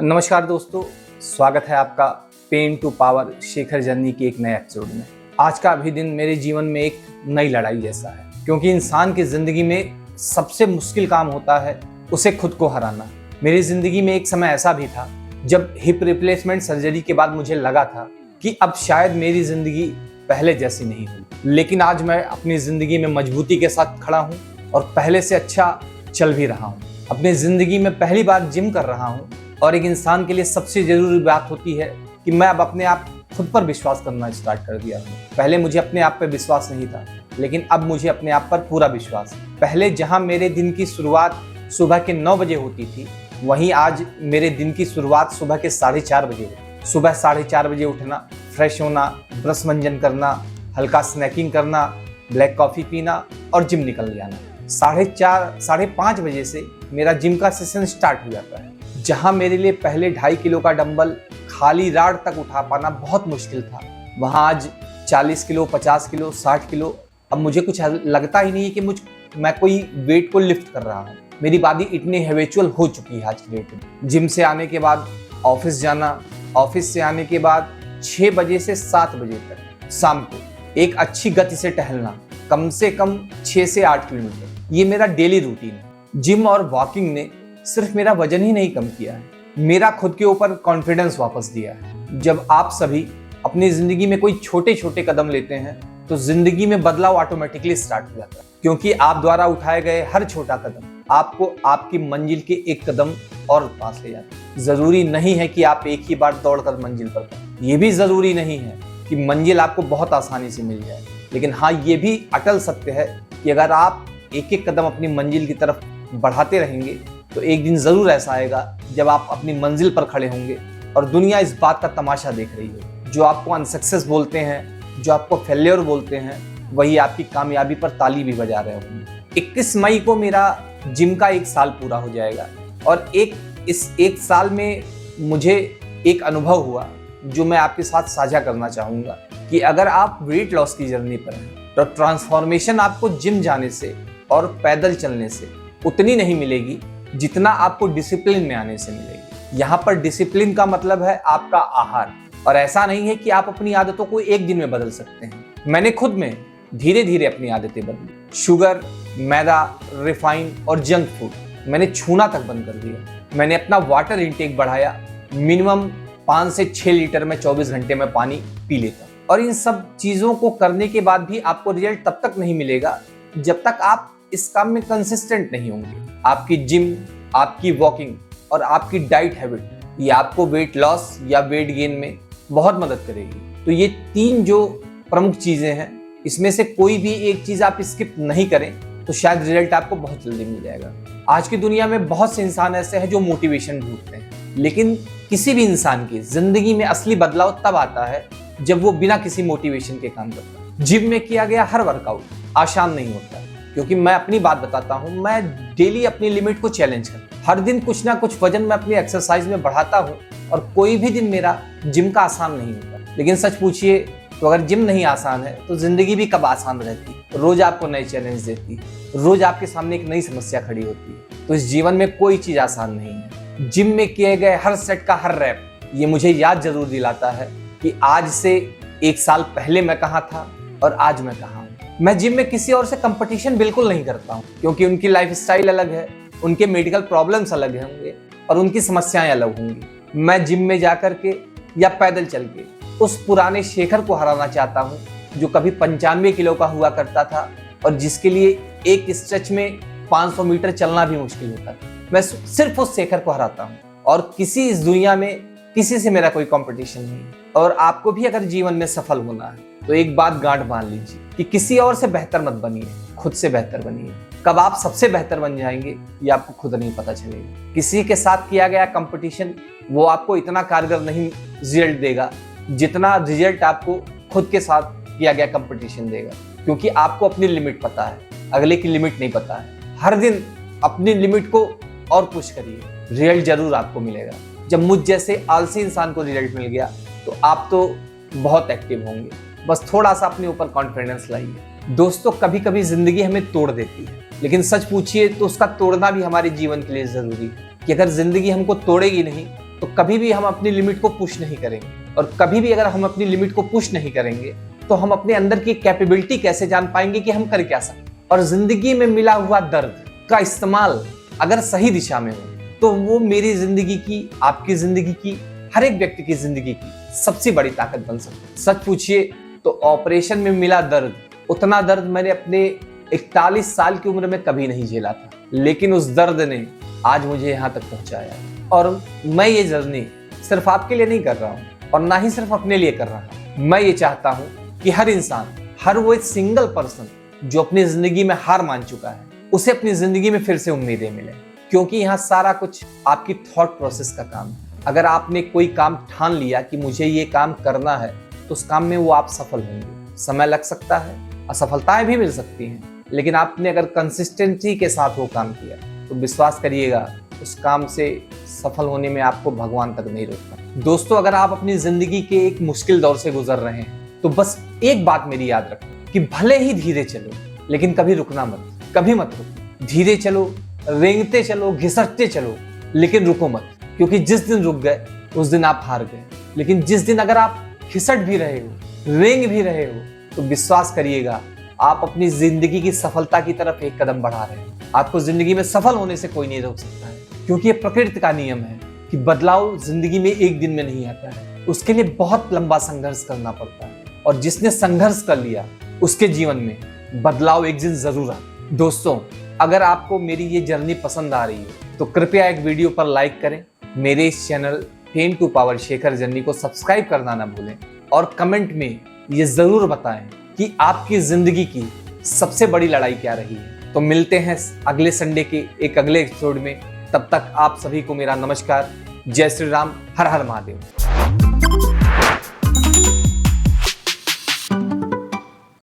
नमस्कार दोस्तों, स्वागत है आपका pen to power Shekhar journey के एक नए एपिसोड में। आज का भी दिन मेरे जीवन में एक नई लड़ाई जैसा है, क्योंकि इंसान की जिंदगी में सबसे मुश्किल काम होता है उसे खुद को हराना। मेरी जिंदगी में एक समय ऐसा भी था जब हिप रिप्लेसमेंट सर्जरी के बाद मुझे लगा था कि अब शायद मेरी जिंदगी पहले जैसी नहीं होगी, लेकिन आज मैं अपनी जिंदगी में मजबूती के साथ खड़ा हूँ और पहले से अच्छा चल भी रहा हूँ। अपनी जिंदगी में पहली बार जिम कर रहा हूँ और एक इंसान के लिए सबसे जरूरी बात होती है कि मैं अब अपने आप खुद पर विश्वास करना स्टार्ट कर दिया हूँ। पहले मुझे अपने आप पर विश्वास नहीं था, लेकिन अब मुझे अपने आप पर पूरा विश्वास है। पहले जहाँ मेरे दिन की शुरुआत सुबह के 9 बजे होती थी, वहीं आज मेरे दिन की शुरुआत सुबह के 4:30 बजे होती। सुबह 4:30 बजे उठना, फ्रेश होना, ब्रश मंजन करना, हल्का स्नैकिंग करना, ब्लैक कॉफ़ी पीना और जिम निकल जाना। 4:30 साढ़े 5 बजे से मेरा जिम का सेशन स्टार्ट हो जाता है। जहाँ मेरे लिए पहले 2.5 किलो का डंबल खाली राड तक उठा पाना बहुत मुश्किल था, वहाँ आज 40 किलो, 50 किलो, 60 किलो अब मुझे कुछ लगता ही नहीं है कि मैं कोई वेट को लिफ्ट कर रहा हूँ। मेरी बॉडी इतनी हैबिचुअल हो चुकी है आज की डेट में। जिम से आने के बाद ऑफिस जाना, ऑफिस से आने के बाद 6 बजे से 7 बजे तक शाम को एक अच्छी गति से टहलना, कम से कम 6 से 8 किलोमीटर, ये मेरा डेली रूटीन है। जिम और वॉकिंग ने सिर्फ मेरा वजन ही नहीं कम किया है, मेरा खुद के ऊपर कॉन्फिडेंस वापस दिया है। जब आप सभी अपनी जिंदगी में कोई छोटे छोटे कदम लेते हैं तो जिंदगी में बदलाव ऑटोमेटिकली स्टार्ट हो जाता है, क्योंकि आप द्वारा उठाए गए हर छोटा कदम आपको आपकी मंजिल के एक कदम और पास ले जाता है। जरूरी नहीं है कि आप एक ही बार दौड़कर मंजिल पर पहुंचे, ये भी जरूरी नहीं है कि मंजिल आपको बहुत आसानी से मिल जाए, लेकिन हाँ, ये भी अटल सत्य है कि अगर आप एक एक कदम अपनी मंजिल की तरफ बढ़ाते रहेंगे तो एक दिन जरूर ऐसा आएगा जब आप अपनी मंजिल पर खड़े होंगे और दुनिया इस बात का तमाशा देख रही है। जो आपको अनसक्सेस बोलते हैं, जो आपको फेलियर बोलते हैं, वही आपकी कामयाबी पर ताली भी बजा रहे होंगे। 21 मई को मेरा जिम का 1 साल पूरा हो जाएगा और इस 1 साल में मुझे एक अनुभव हुआ जो मैं आपके साथ साझा करना चाहूँगा कि अगर आप वेट लॉस की जर्नी पर हैं तो ट्रांसफॉर्मेशन आपको जिम जाने से और पैदल चलने से उतनी नहीं मिलेगी जितना आपको डिसिप्लिन में आने से मिलेगी। यहाँ पर डिसिप्लिन का मतलब है आपका आहार, और ऐसा नहीं है कि आप अपनी आदतों को एक दिन में बदल सकते हैं। मैंने खुद में धीरे धीरे अपनी आदतें बदली। शुगर, मैदा, रिफाइन और जंक फूड मैंने छूना तक बंद कर दिया। मैंने अपना वाटर इंटेक बढ़ाया, मिनिमम 5 से 6 लीटर में 24 घंटे में पानी पी लेता। और इन सब चीज़ों को करने के बाद भी आपको रिजल्ट तब तक नहीं मिलेगा जब तक आप इस काम में कंसिस्टेंट नहीं होंगे। आपकी जिम, आपकी वॉकिंग और आपकी डाइट हैबिट, ये आपको वेट लॉस या वेट गेन में बहुत मदद करेगी। तो ये 3 जो प्रमुख चीज़ें हैं, इसमें से कोई भी एक चीज़ आप स्किप नहीं करें तो शायद रिजल्ट आपको बहुत जल्दी मिल जाएगा। आज की दुनिया में बहुत से इंसान ऐसे हैं जो मोटिवेशन ढूंढते हैं, लेकिन किसी भी इंसान की जिंदगी में असली बदलाव तब आता है जब वो बिना किसी मोटिवेशन के काम करता है। जिम में किया गया हर वर्कआउट आसान नहीं होता, क्योंकि मैं अपनी बात बताता हूँ, मैं डेली अपनी लिमिट को चैलेंज करता हूँ। हर दिन कुछ ना कुछ वजन मैं अपनी एक्सरसाइज में बढ़ाता हूँ और कोई भी दिन मेरा जिम का आसान नहीं होता। लेकिन सच पूछिए तो अगर जिम नहीं आसान है तो जिंदगी भी कब आसान रहती? रोज आपको नए चैलेंज देती, रोज आपके सामने एक नई समस्या खड़ी होती है। तो इस जीवन में कोई चीज आसान नहीं है। जिम में किए गए हर सेट का हर रैप ये मुझे याद जरूर दिलाता है कि आज से 1 साल पहले मैं कहाँ था और आज मैं कहाँ हूँ। मैं जिम में किसी और से कंपटीशन बिल्कुल नहीं करता हूँ, क्योंकि उनकी लाइफस्टाइल अलग है, उनके मेडिकल प्रॉब्लम्स अलग होंगे और उनकी समस्याएं अलग होंगी। मैं जिम में जाकर के या पैदल चल के उस पुराने शेखर को हराना चाहता हूँ जो कभी 95 किलो का हुआ करता था और जिसके लिए एक स्ट्रेच में 500 मीटर चलना भी मुश्किल होता था। मैं सिर्फ उस शेखर को हराता हूँ और किसी इस दुनिया में किसी से मेरा कोई कंपटीशन नहीं। और आपको भी अगर जीवन में सफल होना है तो एक बात गांठ बांध लीजिए कि किसी और से बेहतर मत बनिए, खुद से बेहतर बनिए। कब आप सबसे बेहतर बन जाएंगे ये आपको खुद नहीं पता चलेगा। किसी के साथ किया गया कंपटीशन वो आपको इतना कारगर नहीं रिजल्ट देगा जितना रिजल्ट आपको खुद के साथ किया गया कंपटीशन देगा, क्योंकि आपको अपनी लिमिट पता है, अगले की लिमिट नहीं पता है। हर दिन अपनी लिमिट को और पुश करिए, रिजल्ट जरूर आपको मिलेगा। जब मुझ जैसे आलसी इंसान को रिजल्ट मिल गया तो आप तो बहुत एक्टिव होंगे। बस थोड़ा सा अपने ऊपर कॉन्फिडेंस लाइए। दोस्तों, कभी कभी जिंदगी हमें तोड़ देती है, लेकिन सच पूछिए तो उसका तोड़ना भी हमारे जीवन के लिए जरूरी है कि अगर जिंदगी हमको तोड़ेगी नहीं तो कभी भी हम अपनी लिमिट को पुश नहीं करेंगे, और कभी भी अगर हम अपनी लिमिट को पुश नहीं करेंगे तो हम अपने अंदर की कैपेबिलिटी कैसे जान पाएंगे कि हम कर क्या सकते। और जिंदगी में मिला हुआ दर्द का इस्तेमाल अगर सही दिशा में हो तो वो मेरी जिंदगी की, आपकी जिंदगी की, हर एक व्यक्ति की जिंदगी की सबसे बड़ी ताकत बन सकती है। सच पूछिए तो ऑपरेशन में मिला दर्द, उतना दर्द मैंने अपने 41 साल की उम्र में कभी नहीं झेला था, लेकिन उस दर्द ने आज मुझे यहाँ तक पहुंचाया। और मैं ये जर्नी सिर्फ आपके लिए नहीं कर रहा हूँ और ना ही सिर्फ अपने लिए कर रहा हूँ। मैं ये चाहता हूँ कि हर इंसान, हर वो एक सिंगल पर्सन जो अपनी जिंदगी में हार मान चुका है, उसे अपनी जिंदगी में फिर से उम्मीदें मिले, क्योंकि यहाँ सारा कुछ आपकी थॉट प्रोसेस का काम है। अगर आपने कोई काम ठान लिया कि मुझे ये काम करना है तो उस काम में वो आप सफल होंगे। समय लग सकता है, असफलताएं भी मिल सकती हैं, लेकिन आपने अगर कंसिस्टेंसी के साथ वो काम किया तो विश्वास करिएगा उस काम से सफल होने में आपको भगवान तक नहीं रोकता। दोस्तों, अगर आप अपनी जिंदगी के एक मुश्किल दौर से गुजर रहे हैं तो बस एक बात मेरी याद रखें कि भले ही धीरे चलो, लेकिन कभी रुकना मत, कभी मत रुको। धीरे चलो, रेंगते चलो, घिसटते चलो, लेकिन रुको मत, क्योंकि जिस दिन रुक गए उस दिन आप हार गए। लेकिन जिस दिन अगर आप घिसट भी रहे हो, रेंग भी रहे हो, तो विश्वास करिएगा आप अपनी जिंदगी की सफलता की तरफ एक कदम बढ़ा रहे हैं। आपको जिंदगी में सफल होने से कोई नहीं रोक सकता है, क्योंकि ये प्रकृति का नियम है कि बदलाव जिंदगी में एक दिन में नहीं आता है, उसके लिए बहुत लंबा संघर्ष करना पड़ता है। और जिसने संघर्ष कर लिया उसके जीवन में बदलाव एक दिन जरूर आता। दोस्तों, अगर आपको मेरी ये जर्नी पसंद आ रही है तो कृपया एक वीडियो पर लाइक करें, मेरे इस channel pen to power Shekhar journey को सब्सक्राइब करना ना भूलें, और कमेंट में ये जरूर बताएं कि आपकी जिंदगी की सबसे बड़ी लड़ाई क्या रही है। तो मिलते हैं अगले संडे के एक अगले एपिसोड में। तब तक आप सभी को मेरा नमस्कार। जय श्री राम, हर हर महादेव।